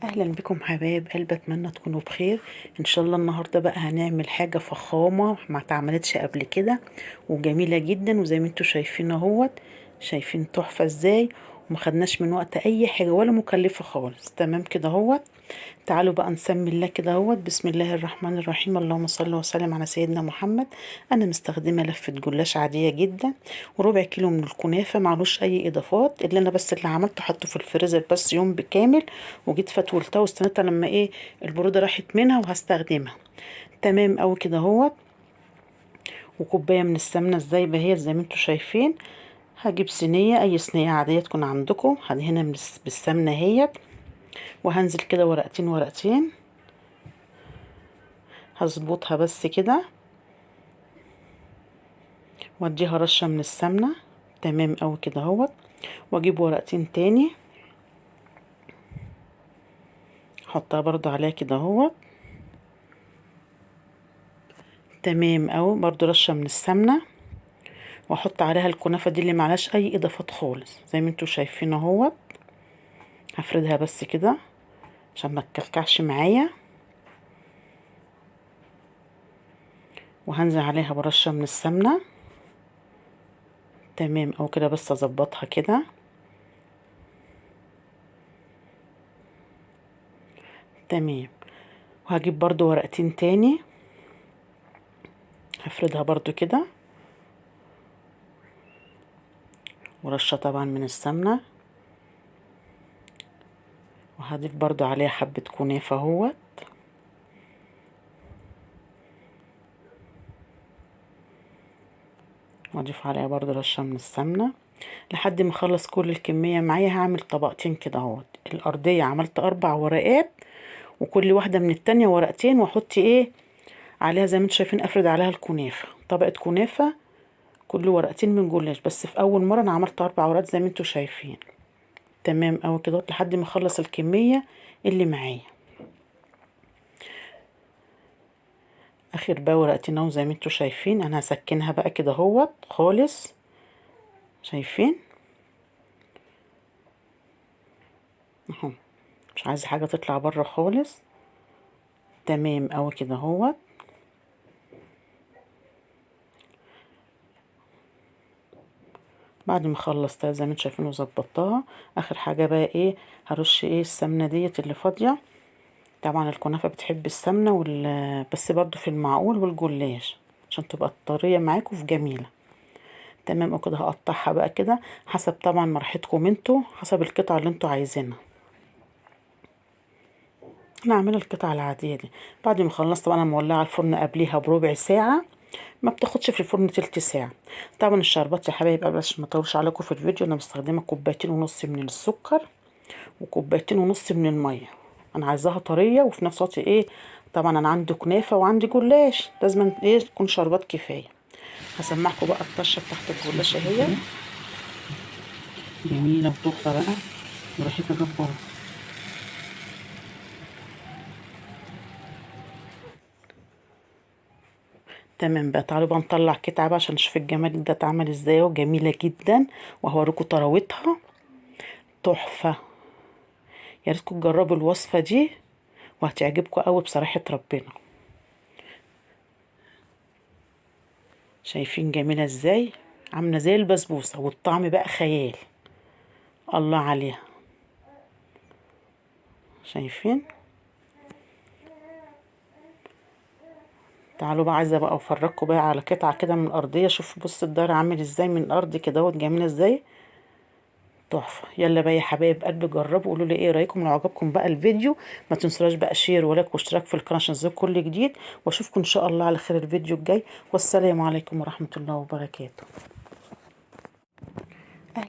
اهلا بكم حبايب قلبي، اتمنى تكونوا بخير ان شاء الله. النهارده بقى هنعمل حاجه فخامه ما اتعملتش قبل كده وجميله جدا، وزي ما انتوا شايفين اهوت. شايفين تحفه ازاي؟ وما خدناش من وقت اي حاجه ولا مكلفه خالص. تمام كده اهوت. تعالوا بقى نسمي الله كده اهوت. بسم الله الرحمن الرحيم. اللهم صل وسلم على سيدنا محمد. انا مستخدمه لفه جلاش عاديه جدا، وربع كيلو من الكنافه معلوش اي اضافات، اللي عملته حطه في الفريزر بس يوم بكامل، وجيت فتولتها واستنيتها لما البروده راحت منها وهستخدمها. تمام اوي كده اهوت. وكوبايه من السمنه الزايبه هي زي ما انتوا شايفين. هجيب صينيه، اي صينيه عاديه تكون عندكم، هدهنها بالسمنه هي، وهنزل كده ورقتين ورقتين، هظبطها بس كده واديها رشه من السمنه. تمام اوي كده اهوت. واجيب ورقتين تاني احطها برضو عليها كده اهوت. تمام اوي، برضو رشه من السمنه، واحط عليها الكنافه دي اللي معلاش اي اضافات خالص زي ما انتوا شايفين اهوت. هفردها بس كده عشان ما تكلكعش معايا، وهنزل عليها برشه من السمنه. تمام او كده، بس اظبطها كده. تمام. وهجيب برضو ورقتين تاني هفردها برضو كده، ورشه طبعا من السمنه، وهضيف برضو عليها حبه كنافه اهوت. واضيف عليها برضو رشه من السمنه لحد ما اخلص كل الكميه معايا. هعمل طبقتين كده اهوت. الارضيه عملت 4 ورقات، وكل واحده من التانية ورقتين، واحط عليها زي ما انتوا شايفين، افرد عليها الكنافه، طبقه كنافه كل ورقتين من جلاش. بس في اول مره انا عملت 4 ورقات زي ما انتوا شايفين. تمام اوي كده لحد ما اخلص الكميه اللي معايا. اخر بقى ورقتين اهو زي ما انتوا شايفين. انا هسكنها بقى كده اهوت خالص. شايفين اهو، مش عايزه حاجه تطلع بره خالص. تمام اوي كده اهوت. بعد ما خلصتها زي ما انتوا شايفين وظبطتها، اخر حاجه بقى هرش السمنه ديت اللي فاضيه. طبعا الكنافه بتحب السمنه بس برضو في المعقول والجلاش عشان تبقى طريه معاكم في جميله. تمام وكده هقطعها بقى كده حسب طبعا مرحتكم انتوا، حسب القطعه اللي انتوا عايزينها. انا هعمل القطعه العاديه دي. بعد ما خلصت طبعا انا مولعه الفرن قبليها بربع ساعه، ما بتاخدش في الفرن تلت ساعه. طبعا الشربات يا حبايب قبل عشان ما اطولش عليكم في الفيديو، انا مستخدمه كوبايتين ونص من السكر وكوبايتين ونص من الميه. انا عايزاها طريه وفي نفس الوقت طبعا انا عندي كنافه وعندي جلاش، لازم تكون شربات كفايه. هسمعكم بقى الطشه بتاعت الجلاشه اهي، جميله وتحفه بقى وريحتها جباره. تمام بقى، تعالوا بقى نطلع قطعه بقى عشان نشوف الجمال ده اتعمل ازاي، وجميله جدا وهوريكم طراوتها تحفه. يا ريتكم تجربوا الوصفه دي وهتعجبكم قوي بصراحه ربنا. شايفين جميله ازاي؟ عامله زي البسبوسه، والطعم بقى خيال. الله عليها. شايفين؟ تعالوا بقى، عايزه بقى افرجكم بقى على قطعه كده من الارضيه. شوفوا بص الدار عامل ازاي من الارض كده جميله ازاي، تحفه. يلا بقى يا حبايب قلبي جربوا، قولوا لي ايه رايكم. لو عجبكم بقى الفيديو ما تنسوش بقى شير ولايك واشتراك في القناه عشان يوصلكم كل جديد، واشوفكم ان شاء الله على خير الفيديو الجاي. والسلام عليكم ورحمه الله وبركاته.